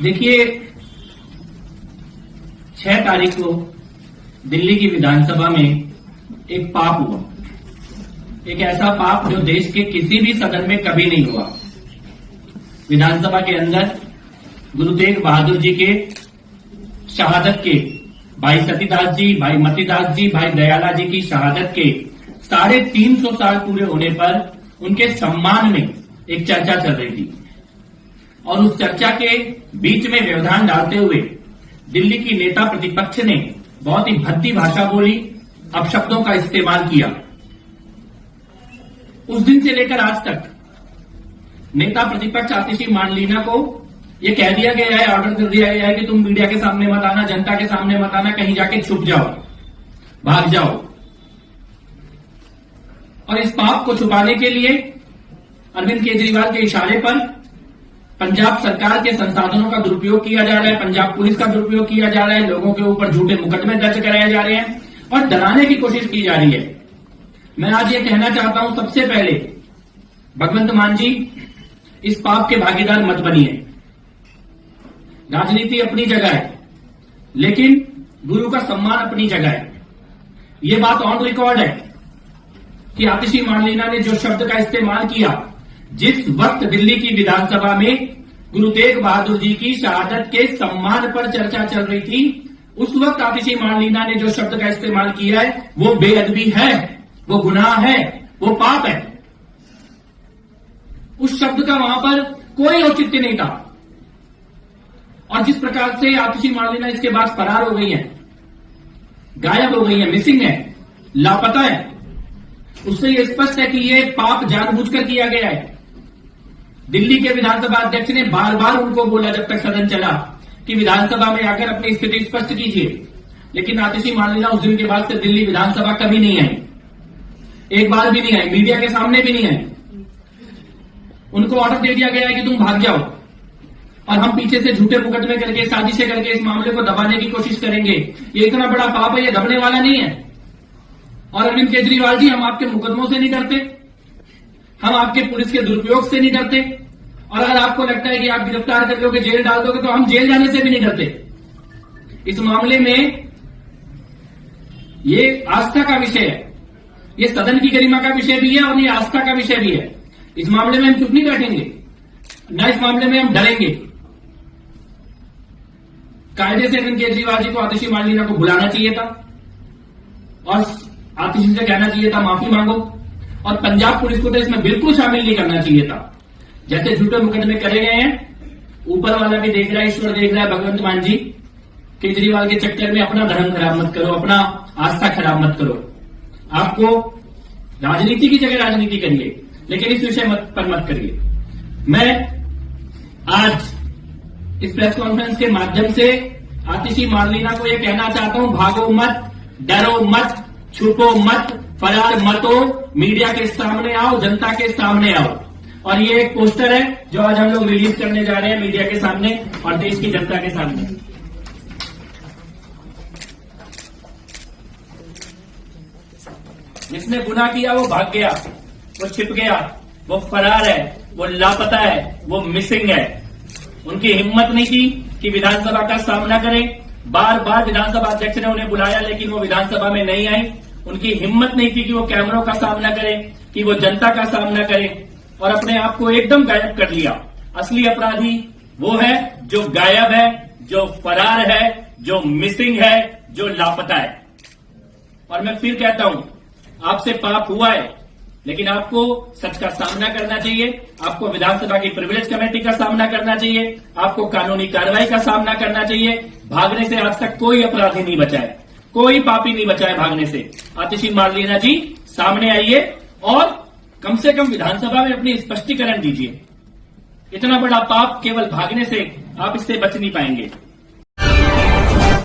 देखिए 6 तारीख को दिल्ली की विधानसभा में एक पाप हुआ, एक ऐसा पाप जो देश के किसी भी सदन में कभी नहीं हुआ। विधानसभा के अंदर गुरु तेग बहादुर जी के शहादत के, भाई सतीदास जी, भाई मतीदास जी, भाई दयाला जी की शहादत के 350 साल पूरे होने पर उनके सम्मान में एक चर्चा चल रही थी और उस चर्चा के बीच में व्यवधान डालते हुए दिल्ली की नेता प्रतिपक्ष ने बहुत ही भद्दी भाषा बोली, अपशब्दों का इस्तेमाल किया। उस दिन से लेकर आज तक नेता प्रतिपक्ष आतिशी मांडलिना को यह कह दिया गया है, ऑर्डर कर दिया गया है कि तुम मीडिया के सामने मत आना, जनता के सामने मत आना, कहीं जाके छुप जाओ, भाग जाओ। और इस पाप को छुपाने के लिए अरविंद केजरीवाल के इशारे पर पंजाब सरकार के संसाधनों का दुरुपयोग किया जा रहा है, पंजाब पुलिस का दुरुपयोग किया जा रहा है, लोगों के ऊपर झूठे मुकदमे दर्ज कराए जा रहे हैं और डराने की कोशिश की जा रही है। मैं आज ये कहना चाहता हूं, सबसे पहले भगवंत मान जी, इस पाप के भागीदार मत बनिए। राजनीति अपनी जगह है, लेकिन गुरु का सम्मान अपनी जगह है। ये बात ऑन रिकॉर्ड है कि आतिशी मांडलिना ने जो शब्द का इस्तेमाल किया, जिस वक्त दिल्ली की विधानसभा में गुरु तेग बहादुर जी की शहादत के सम्मान पर चर्चा चल रही थी, उस वक्त आतिशी मांडलिना ने जो शब्द का इस्तेमाल किया है वो बेअदबी है, वो गुनाह है, वो पाप है। उस शब्द का वहां पर कोई औचित्य नहीं था। और जिस प्रकार से आतिशी मांडलिना इसके बाद फरार हो गई है, गायब हो गई है, मिसिंग है, लापता है, उससे यह स्पष्ट है कि यह पाप जानबूझकर किया गया है। दिल्ली के विधानसभा अध्यक्ष ने बार बार उनको बोला जब तक सदन चला कि विधानसभा में आकर अपनी स्थिति स्पष्ट कीजिए, लेकिन आतिशी मांडलिना उस दिन के बाद से दिल्ली विधानसभा कभी नहीं आई, एक बार भी नहीं आई, मीडिया के सामने भी नहीं आई। उनको ऑर्डर दे दिया गया है कि तुम भाग जाओ और हम पीछे से झूठे मुकदमे करके, साजिशें करके इस मामले को दबाने की कोशिश करेंगे। ये इतना बड़ा पाप है, ये दबने वाला नहीं है। और अरविंद केजरीवाल जी, हम आपके मुकदमों से नहीं डरते, हम आपके पुलिस के दुरुपयोग से नहीं डरते, और अगर आपको लगता है कि आप गिरफ्तार कर लोगे, जेल डाल दोगे, तो हम जेल जाने से भी नहीं डरते। इस मामले में ये आस्था का विषय है, ये सदन की गरिमा का विषय भी है और ये आस्था का विषय भी है। इस मामले में हम चुप नहीं बैठेंगे, न इस मामले में हम डरेंगे। कायदे से अरविंद केजरीवाल जी को आतिशी मांडलिना को बुलाना चाहिए था और आतिशी से कहना चाहिए था माफी मांगो, और पंजाब पुलिस को तो इसमें बिल्कुल शामिल नहीं करना चाहिए था। जैसे झूठे मुकदमे करे गए हैं, ऊपर वाला भी देख रहा है, ईश्वर देख रहा है। भगवंत मान जी, केजरीवाल के चक्कर में अपना धर्म खराब मत करो, अपना आस्था खराब मत करो। आपको राजनीति की जगह राजनीति करिए, लेकिन इस विषय पर मत करिए। मैं आज इस प्रेस कॉन्फ्रेंस के माध्यम से आतिशी मांडलिना को यह कहना चाहता हूं, भागो मत, डरो मत, छुपो मत, फरार मत हो, मीडिया के सामने आओ, जनता के सामने आओ। और ये एक पोस्टर है जो आज हम लोग रिलीज करने जा रहे हैं मीडिया के सामने और देश की जनता के सामने। जिसने गुनाह किया वो भाग गया, वो छिप गया, वो फरार है, वो लापता है, वो मिसिंग है। उनकी हिम्मत नहीं थी कि विधानसभा का सामना करें। बार बार विधानसभा अध्यक्ष ने उन्हें बुलाया, लेकिन वो विधानसभा में नहीं आई। उनकी हिम्मत नहीं थी कि वो कैमरों का सामना करें, कि वो जनता का सामना करें, और अपने आप को एकदम गायब कर लिया। असली अपराधी वो है जो गायब है, जो फरार है, जो मिसिंग है, जो लापता है। और मैं फिर कहता हूं, आपसे पाप हुआ है, लेकिन आपको सच का सामना करना चाहिए, आपको विधानसभा की प्रिविलेज कमेटी का सामना करना चाहिए, आपको कानूनी कार्रवाई का सामना करना चाहिए। भागने से आज तक कोई अपराधी नहीं बचा है, कोई पापी नहीं बचा है भागने से। आतिशी मांडलिना जी, सामने आइए और कम से कम विधानसभा में अपनी स्पष्टीकरण दीजिए। इतना बड़ा पाप केवल भागने से आप इससे बच नहीं पाएंगे।